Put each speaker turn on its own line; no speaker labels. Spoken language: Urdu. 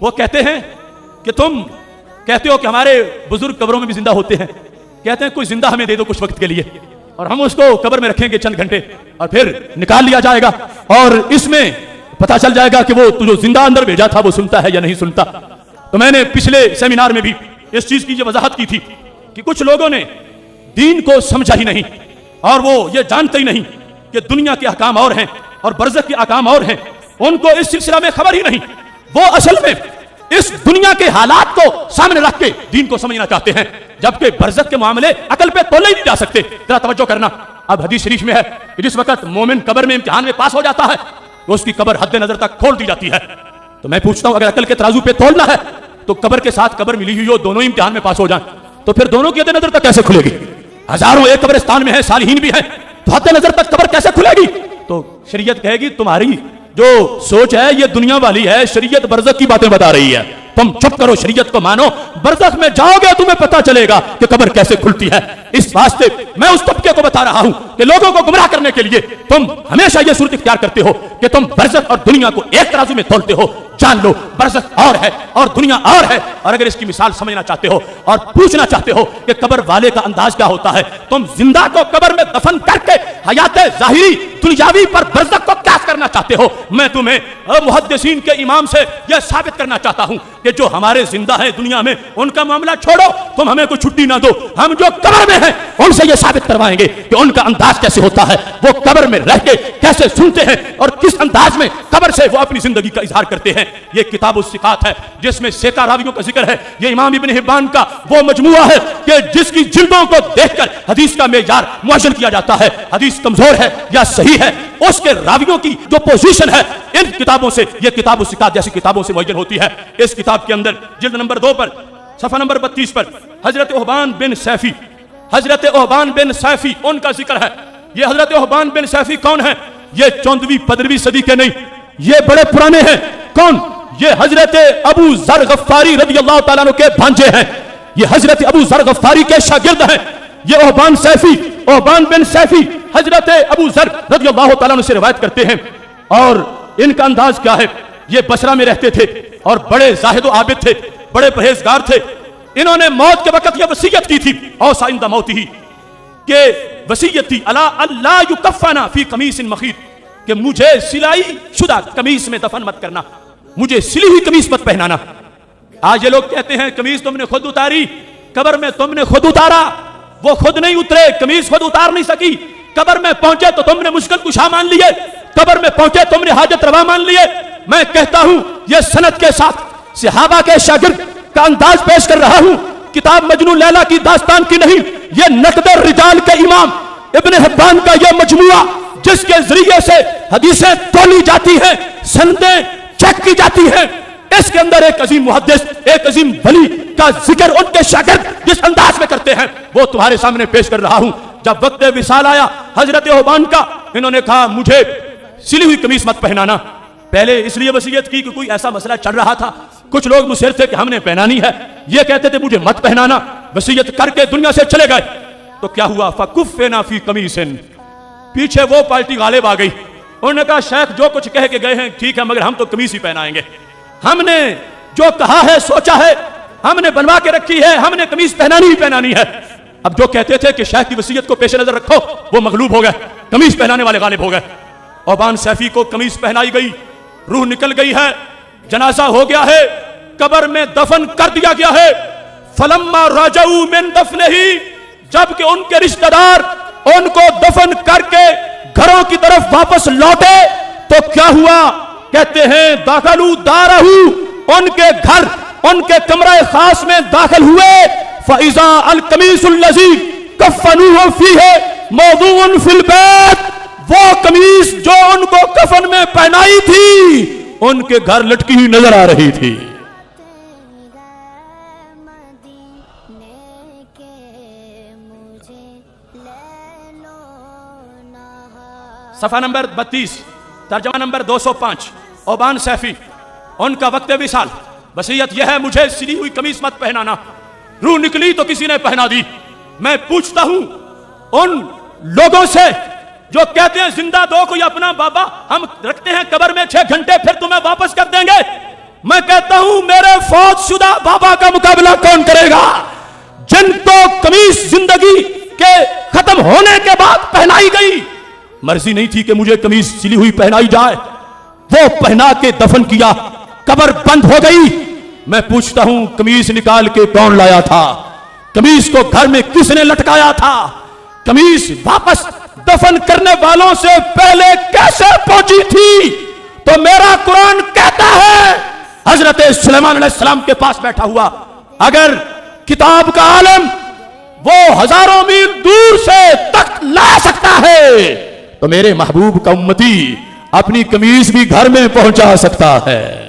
وہ کہتے ہیں کہ تم کہتے ہو کہ ہمارے بزرگ قبروں میں بھی زندہ ہوتے ہیں، کہتے ہیں کوئی زندہ ہمیں دے دو کچھ وقت کے لیے، اور ہم اس کو قبر میں رکھیں گے چند گھنٹے اور پھر نکال لیا جائے گا، اور اس میں پتا چل جائے گا کہ وہ جو زندہ اندر بھیجا تھا وہ سنتا ہے یا نہیں سنتا۔ تو میں نے پچھلے سیمینار میں بھی اس چیز کی یہ وضاحت کی تھی کہ کچھ لوگوں نے دین کو سمجھا ہی نہیں، اور وہ یہ جانتے ہی نہیں کہ دنیا کے احکام اور ہیں اور برزخ کے احکام اور ہیں، ان کو اس سلسلہ میں خبر ہی نہیں۔ وہ اصل میں اس دنیا کے حالات کو سامنے رکھ کے دین کو سمجھنا چاہتے ہیں، جبکہ برزخ کے معاملے عقل پہ تولے ہی نہیں جا سکتے۔ ذرا توجہ کرنا، اب حدیث شریف میں ہے کہ جس وقت مومن قبر میں امتحان میں پاس ہو جاتا ہے تو اس کی قبر حد نظر تک کھول دی جاتی ہے۔ تو میں پوچھتا ہوں، اگر عقل کے ترازو پہ تولنا ہے تو قبر کے ساتھ قبر ملی ہوئی ہو، دونوں امتحان میں پاس ہو جائیں، تو پھر دونوں کی حد نظر تک کیسے کھلے گی؟ ہزاروں ایک قبرستان میں ہیں، صالحین بھی ہیں، تو حد نظر تک قبر کیسے کھلے گی؟ تو شریعت کہے گی تمہاری جو سوچ ہے یہ دنیا والی ہے، شریعت برزخ کی باتیں بتا رہی ہے، تم چپ کرو، شریعت کو مانو، برزخ میں جاؤ گے تمہیں پتا چلے گا کہ قبر کیسے کھلتی ہے۔ اس واسطے میں اس طبقے کو بتا رہا ہوں کہ لوگوں کو گمراہ کرنے کے لیے تم ہمیشہ یہ صورت اختیار کرتے ہو کہ تم برزخ اور دنیا کو ایک ترازو میں تولتے ہو۔ جان لو برزخ اور ہے اور دنیا اور ہے، اور اگر اس کی مثال سمجھنا چاہتے ہو اور پوچھنا چاہتے ہو کہ قبر والے کا انداز کیا ہوتا ہے، تم زندہ کو قبر میں دفن کر کے حیات ظاہری دنیاوی پر برزخ کو قیاس کرنا چاہتے ہو، میں تمہیں محدثین کے امام سے یہ ثابت کرنا چاہتا ہوں کہ جو ہمارے زندہ ہیں دنیا میں ان کا معاملہ چھوڑو، تم ہمیں کوئی چھٹی نہ دو، ہم جو قبر میں ہیں ان سے یہ ثابت کروائیں گے کہ ان کا انداز کیسے ہوتا ہے، وہ قبر میں رہ کے کیسے سنتے ہیں اور کس انداز میں قبر سے وہ اپنی زندگی کا اظہار کرتے ہیں۔ یہ کتاب الثقات ہے جس میں سیکا راویوں کا ذکر ہے، یہ امام ابن حبان کا وہ مجموعہ ہے کہ جس کی جلدوں کو دیکھ کر حدیث کا معیار معین کیا جاتا ہے، حدیث کمزور ہے یا صحیح ہے، اس کے راویوں کی جو پوزیشن ہے ان کتابوں سے، یہ کتاب الثقات جیسی کتابوں سے معین ہوتی ہے۔ اس کتاب کے اندر جلد نمبر 2 پر صفحہ نمبر 32 پر حضرت احبان بن سیفی ان کا ذکر ہے۔ یہ حضرت احبان بن سیفی کون ہیں؟ یہ 14ویں 15ویں صدی کے نہیں، یہ بڑے پرانے ہیں۔ کون؟ یہ حضرت ابو ذر غفاری رضی اللہ تعالیٰ عنہ کے بھانجے ہیں، یہ حضرت ابو ذر غفاری کے شاگرد ہیں۔ یہ احبان بن سیفی حضرت ابو ذر رضی اللہ تعالیٰ عنہ سے روایت کرتے ہیں، اور ان کا انداز کیا ہے؟ یہ بصرہ میں رہتے تھے اور بڑے زاہد و عابد تھے، بڑے پرہیزگار تھے۔ انہوں نے موت کے وقت یہ وصیت کی تھی، اوصى عند موته، کہ وصیت تھی اللہ یکفنا فی قمیص مخیط، کہ مجھے سلائی شدہ قمیص میں دفن مت کرنا، مجھے سلی ہوئی قمیص مت پہنانا۔ آج یہ لوگ کہتے ہیں قمیص تم نے خود اتاری، قبر میں تم نے خود اتارا، وہ خود نہیں اترے، قمیص خود اتار نہیں سکی، قبر میں پہنچے تو تم نے مشکل کشا مان لیے، قبر میں پہنچے تم نے حاجت روا مان لیے۔ میں کہتا ہوں یہ سند کے ساتھ صحابہ کے شاگرد کا انداز پیش کر رہا ہوں، کتاب مجنون لیلا کی داستان کی نہیں، یہ نقد الرجال کے امام ابن حبان کا یہ مجموعہ جس کے ذریعے سے حدیثیں تولی جاتی ہیں، سندیں چیک کی جاتی ہیں، اس کے اندر ایک عظیم محدث، ایک عظیم ولی کا ذکر ان کے شاگرد جس انداز میں کرتے ہیں وہ تمہارے سامنے پیش کر رہا ہوں۔ جب وقت وصال آیا حضرت احبان کا، انہوں نے کہا مجھے سلی ہوئی قمیص مت پہنانا۔ پہلے اس لیے وصیت کی کہ کوئی ایسا مسئلہ چل رہا تھا، کچھ لوگ مصر تھے کہ ہم نے پہنانی ہے، یہ کہتے تھے مجھے مت پہنانا، وصیت کر کے دنیا سے چلے گئے۔ تو کیا ہوا؟ فَكُفِّنَا فِي قَمِيصٍ، پیچھے وہ پارٹی غالب آ گئی، انہوں نے کہا شیخ جو کچھ کہہ کے گئے ہیں ٹھیک ہے، مگر ہم تو قمیص ہی پہنائیں گے، ہم نے جو کہا ہے سوچا ہے، ہم نے بنوا کے رکھی ہے، ہم نے قمیص پہنانی ہی پہنانی ہے۔ اب جو کہتے تھے کہ شیخ کی وصیت کو پیش نظر رکھو وہ مغلوب ہو گئے، قمیص پہنانے والے غالب ہو گئے۔ احبان سیفی کو قمیص پہنائی گئی، روح نکل گئی ہے، جنازہ ہو گیا ہے، قبر میں دفن کر دیا گیا ہے۔ فلما رجعوا من دفنه، جب کہ ان کے رشتہ دار ان کو دفن کر کے گھروں کی طرف واپس لوٹے تو کیا ہوا؟ کہتے ہیں داخلوا دارہ، ان کے گھر، ان کے کمرہ خاص میں داخل ہوئے، فَإِذَا الْقَمِيصُ الَّذِي كَفَّنُوهُ فِيهِ مَوْضُوعٌ فِي الْبَيْتِ، وہ قمیص جو ان کو کفن میں پہنائی تھی ان کے گھر لٹکی ہوئی نظر آ رہی تھی۔ صفحہ نمبر 32 ترجمہ نمبر 205، احبان سیفی ان کا وقت وصال، وصیت یہ ہے مجھے سلی ہوئی قمیص مت پہنانا، روح نکلی تو کسی نے پہنا دی۔ میں پوچھتا ہوں ان لوگوں سے جو کہتے ہیں زندہ دو کوئی اپنا بابا، ہم رکھتے ہیں قبر میں 6 گھنٹے پھر تمہیں واپس کر دیں گے، میں کہتا ہوں میرے فوت شدہ بابا کا مقابلہ کون کرے گا جن کو قمیص زندگی کے ختم ہونے کے بعد پہنائی گئی؟ مرضی نہیں تھی کہ مجھے قمیص سلی ہوئی پہنائی جائے، وہ پہنا کے دفن کیا، قبر بند ہو گئی۔ میں پوچھتا ہوں قمیص نکال کے کون لایا تھا؟ قمیص کو گھر میں کس نے لٹکایا تھا؟ قمیص واپس دفن کرنے والوں سے پہلے کیسے پہنچی تھی؟ تو میرا قرآن کہتا ہے حضرت سلیمان علیہ السلام کے پاس بیٹھا ہوا اگر کتاب کا عالم وہ ہزاروں میل دور سے تخت لا سکتا ہے تو میرے محبوب کا امتی اپنی قمیص بھی گھر میں پہنچا سکتا ہے۔